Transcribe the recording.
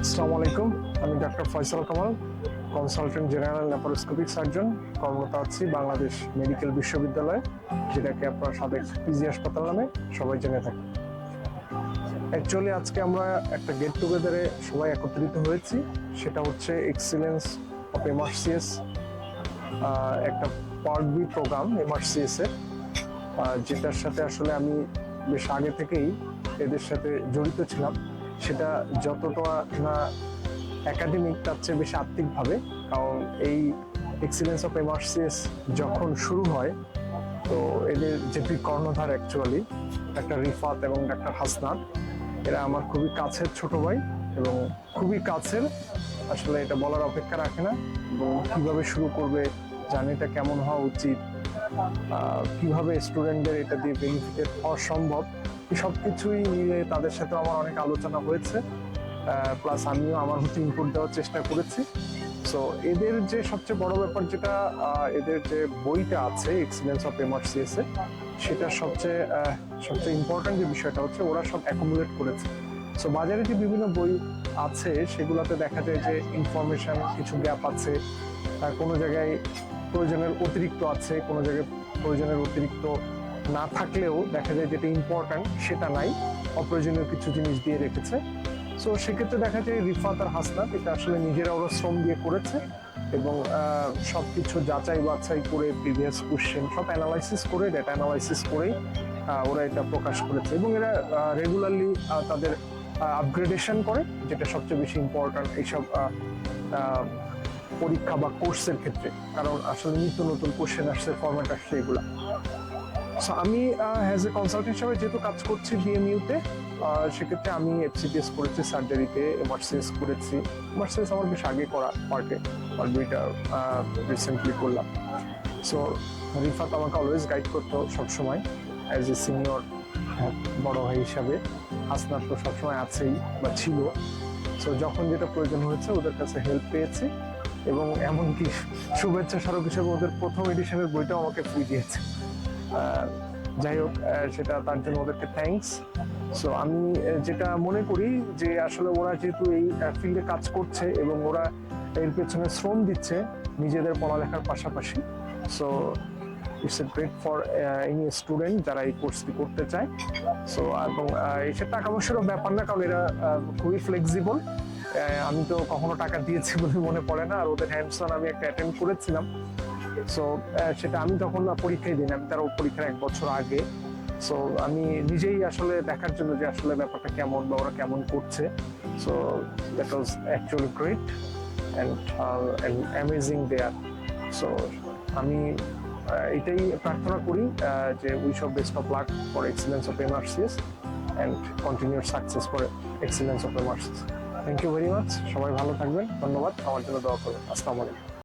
আসসালামু আলাইকুম, আমি doctor Faisal Kamal, consultant general laparoscopic surgeon. কর্মরত আছি বাংলাদেশ মেডিকেল বিশ্ববিদ্যালয়ে, যেটাকে আপনার সাবেক পিজি হাসপাতাল নামে সবাই জেনে থাকে। অ্যাকচুয়ালি আজকে আমরা একটা গেট টুগেদারে সবাই একত্রিত হয়েছি। সেটা হচ্ছে এক্সিলেন্স অফ এমআরসিএস, একটা পার্ট বি প্রোগ্রাম এমআরসিএস এর, যেটার সাথে আসলে আমি বেশ আগে থেকেই এদের সাথে জড়িত ছিলাম। সেটা যতটা না একাডেমিক, তার চেয়ে বেশি আত্মিকভাবে। কারণ এই এক্সিলেন্স অফ এমআরসিএস যখন শুরু হয়, তো এদের যেটি কর্ণধার অ্যাকচুয়ালি ডাক্তার রিফাত এবং ডাক্তার হাসনাত, এরা আমার খুবই কাছের ছোট ভাই এবং খুবই কাছের। আসলে এটা বলার অপেক্ষা রাখে না, এবং কিভাবে শুরু করবে, জার্নিটা কেমন হওয়া উচিত, কিভাবে স্টুডেন্টদের এটা দিয়ে বেনিফিটেড হওয়া সম্ভব, সব কিছুই নিয়ে তাদের সাথে আমার অনেক আলোচনা হয়েছে। প্লাস আমিও আমার মতো ইনপুট দেওয়ার চেষ্টা করেছি। সো এদের যে সবচেয়ে বড় ব্যাপার, যেটা এদের যে বইটা আছে এক্সিলেন্স অফ এমআরসিএস এ, সেটা সবচেয়ে ইম্পর্টেন্ট যে বিষয়টা হচ্ছে ওরা সব অ্যাকুমুলেট করেছে। সো বাজারে যে বিভিন্ন বই আছে সেগুলোতে দেখা যায় যে ইনফরমেশন কিছু গ্যাপ আছে, কোনো জায়গায় প্রয়োজনের অতিরিক্ত আছে, কোনো জায়গায় প্রয়োজনের অতিরিক্ত না থাকলেও দেখা যায় যেটা ইম্পর্টেন্ট সেটা নাই, অপ্রয়োজনীয় কিছু জিনিস দিয়ে রেখেছে। সো সেক্ষেত্রে দেখা যায় রিফাত আর হাসনাত এটা আসলে নিজেরা ওরা শ্রম দিয়ে করেছে, এবং সবকিছু যাচাই বাছাই করে প্রিভিয়াস কোশ্চেন সব অ্যানালাইসিস করে, ডেটা অ্যানালাইসিস করেই ওরা এটা প্রকাশ করেছে। এবং এরা রেগুলারলি তাদের আপগ্রেডেশন করে, যেটা সবচেয়ে বেশি ইম্পর্টেন্ট এইসব পরীক্ষা বা কোর্সের ক্ষেত্রে। কারণ আসলে নিত্য নতুন কোশ্চেন আসছে, ফরম্যাট আসছে, এগুলা। সো আমি অ্যাজ এ কনসালটেন্ট হিসেবে যেহেতু কাজ করছি বিএমইউতে, সেক্ষেত্রে আমি এফসিপিএস করেছি, সার্জারিতে এমআরসিএস করেছি। এমআরসিএস আমার বেশ আগে করা পার্টে, আর বইটা রিসেন্টলি করলাম। সো রিফাত আমাকে অলওয়েজ গাইড করতো সবসময় অ্যাজ এ সিনিয়র বড় ভাই হিসাবে। হাসনাত তো সবসময় আছেই বা ছিল। সো যখন যেটা প্রয়োজন হয়েছে ওদের কাছে হেল্প পেয়েছি, এবং এমনকি শুভেচ্ছা স্মারক হিসেবে ওদের প্রথম এডিশনের বইটাও আমাকে ফ্রি দিয়েছে। যাই হোক, সেটা তার জন্য ওদেরকে থ্যাঙ্কস। সো আমি যেটা মনে করি যে আসলে ওরা যেহেতু এই ফিল্ডে কাজ করছে এবং ওরা এর পেছনে শ্রম দিচ্ছে নিজেদের পড়ালেখার পাশাপাশি, so it's a great for any student যারা এই কোর্সটি করতে চায়। সো এবং এটা টাকা পয়সারও ব্যাপার না, কারণ এরা খুবই ফ্লেক্সিবল। আমি তো কখনো টাকা দিয়েছি বলে মনে পড়ে না। আর ওদের হ্যান্ডস অন আমি একটা অ্যাটেন্ড করেছিলাম। সো সেটা আমি তখন পরীক্ষায় দিই, আমি তার পরীক্ষার 1 বছর আগে। সো আমি নিজেই আসলে দেখার জন্য যে আসলে ব্যাপারটা কেমন বা ওরা কেমন করছে। So that was actually great and amazing there. So আমি এটাই প্রার্থনা করি যে wish of best of luck for excellence of MRCS and continued success for excellence of MRCS. Thank you very much. সবাই ভালো থাকবেন। ধন্যবাদ। আমার জন্য দোয়া করবেন। আসসালামু আলাইকুম।